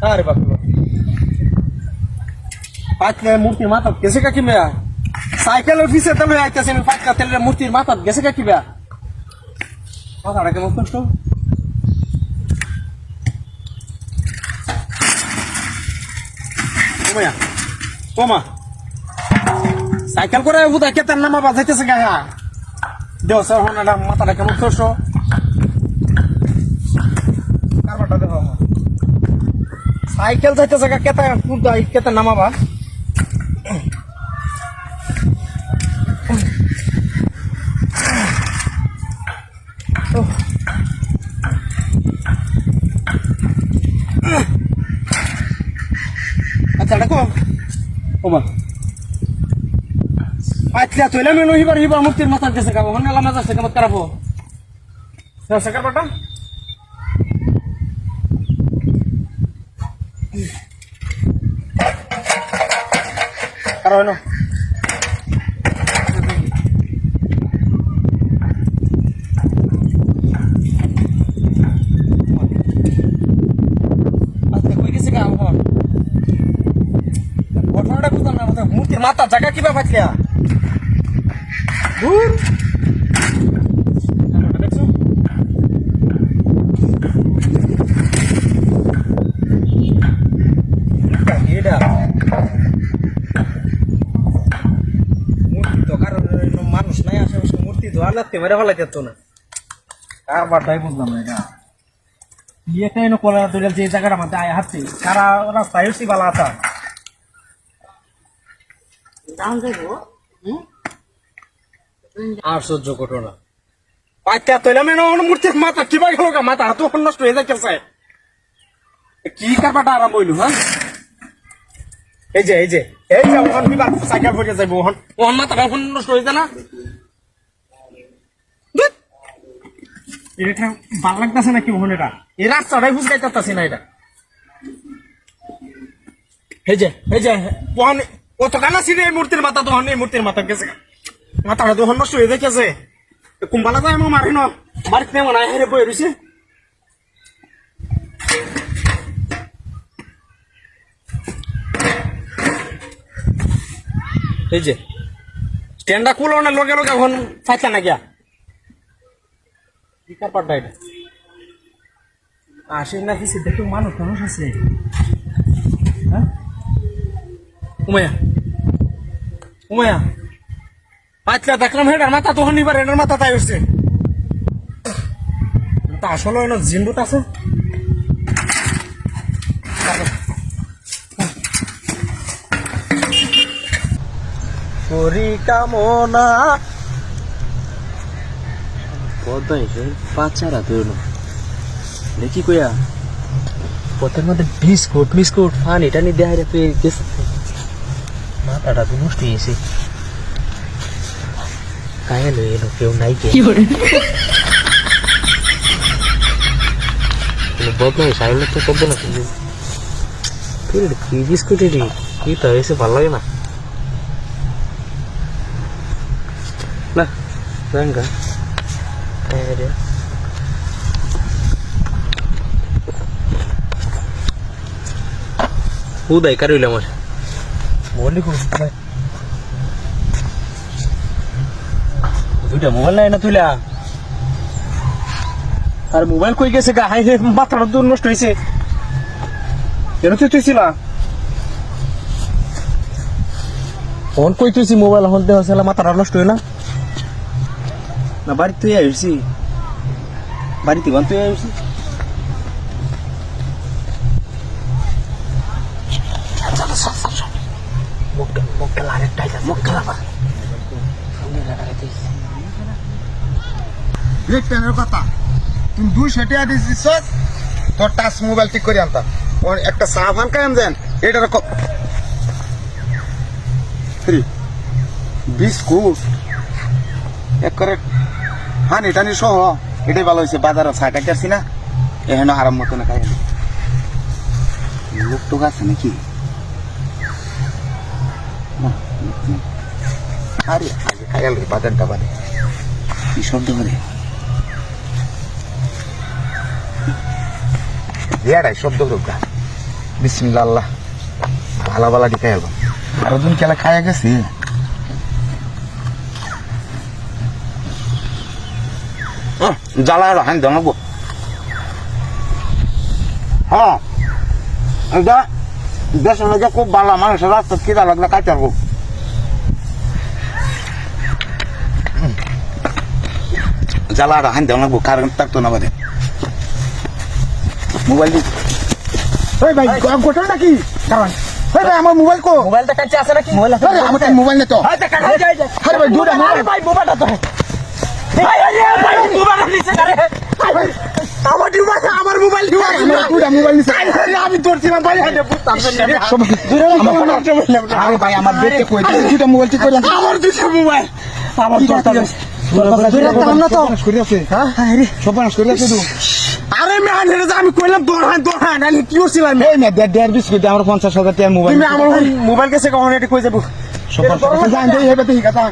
अरे बाप रे बाप पाचल्या मूर्ती मातात कैसे का की मेया सायकल ऑफिसे तमे आयतासे मी पाचका तेल मूर्ती मातात कैसे का की बया माताडा के मस्त तो ओमया ओमा सायकल करे उदा के तना मा बाजायतेसे का हा देव सर होना माताडा के मस्त तो कारबाटा देवा साइकेल जायतेसे का केता कुदा केता नामाबा अच्छा देखो ओमा आतल्या तोयला मेनो हिबार मुक्ती माता देसे का होनेला मजा से मत कराबो सकर बटा करो नो अच्छा कोई किसी का हो घटनाটা বুঝলাম না মানে মুতির মাথা জায়গা কিভাবে পাতলিয়া দূর দেখছো এটা মূর্তি তো কারণ মানুষ নাই আশেপাশে মূর্তি ধোয়া লাগতে মেরে ফেলা যেত না কার বাটাই বুঝলাম না এটা এটাই না কোলা ধরে যে জায়গাটা মধ্যে আয় হাঁটছে সারা রাস্তায় হচ্ছে বালা আছে আশ্চর্য ঘটনা পাইতা তৈলাম মূর্তির মাথা কিবা গেল মাথা হাত নষ্ট হয়ে যাচ্ছে কি কারবারটা আরম্ভ হইল হ্যাঁ এই যে ওখান বিবাদ সাইকেল পড়ে যাইব ওখান মাথা নষ্ট হয়ে যায় না এটা ভাল লাগতেছে নাকি ওখানে এটা এই রাস্তাটাই বুঝাইতেছি না এটা এই যে ওখান কত কানা ছিল এই মূর্তির মাথা তখন এই মূর্তির মাথা গেছে মাথাটা তখন নষ্ট হয়ে যাইতেছে কুম্বালা যায় আমার মারি না বাড়িতে মনে হয় হেরে বয়ে রয়েছে এই যে স্ট্যান্ডটা খুলো না লগে লগে এখন ফাইটা না গিয়া কি কারবারটা এটা আসে না কিছু দেখো মানুষ আছে হ্যাঁ উমায়া পাঁচলা দেখলাম হেডার মাথা তখন এবার হেডার মাথা তাই হচ্ছে তা আসলে জিনবুত আছে কামনা পাঁচারা তৈল দেখি কইয়া পথের মধ্যে বিস্কুট ফান এটা নিয়ে দেয় পেয়ে গেছে মাথাটা তো নষ্ট হয়েছে কায়া লয়ে এলো কেউ নাই কে বদমাই সাইলে তো করবো না কিন্তু কি বিস্কুটেরই কি তো হয়েছে ভালো লাগে না না জাঙ্গা উদয় কারইল আমার বলি দুইটা মোবাইল নাই না তুইলা আর মোবাইল কই গেছে গা হাই মাথাটা দূর নষ্ট হয়েছে কেন তুই ফোন কই তুইছি মোবাইল এখন দেওয়া ছিল মাথাটা নষ্ট হয়ে না বাড়িতে তুই আইসি বাড়িতে বান তুই আইসি মুখটা আরেকটাই মুখটা কথা তুমি 200 টাকা দিছিস তোর টাচ মোবাইল ঠিক করে আনতাম একটা চা ফান খাইম দেন এটার বিস্কুট এক করে হানি টানি সহ এটাই ভালো হয়েছে বাজারে চা খাইতে আসছি না এখানে আরাম মতো না খাই লোক টোক আছে নাকি আরে আগে খাইয়াল বাজারটা বাদে কি শব্দ করে দিয়াড়াই শব্দ ঢোকা বিসমিল্লাহ আল্লাহ ভালা ভালা দিকে এলো আরো দিন খেলা খাইয়া গেছি জ্বালা হান জানাবো হ্যাঁ এটা দেশের মধ্যে খুব ভালো মানুষের রাস্তা কিনা লাগলে খাইতে পারবো জ্বালা হান জানাবো কারেন্ট থাকতো না বাদে মোবাইল ওই ভাই ঘটনা নাকি কারণ ওই ভাই আমার মোবাইল কো মোবাইলটা কাছে আছে নাকি মোবাইল আমার মোবাইল নেই তো আচ্ছা কাকা যাই যাই আরে ভাই দুটা মোবাইল ভাই মোবাইলটা তো ভাই ভাই মোবাইলটা নিচে করে আমার মোবাইল দিও দুটা মোবাইল নিছে আমি ধরছিলাম ভাই আরে বুঝতাম না আরে ভাই আমার দেখতে কই দুটা মোবাইল ঠিক করে আমার দুটো মোবাইল আমার ধরতে আরে মেহান আমি কইলাম দোহান আমি কি করছিলাম দেড় বিস্কুট আমার 50,000 টাকা মোবাইল তুমি আমার মোবাইল কাছে কখন এটা কই যাবো জান দেই হেবে ঠিক আছে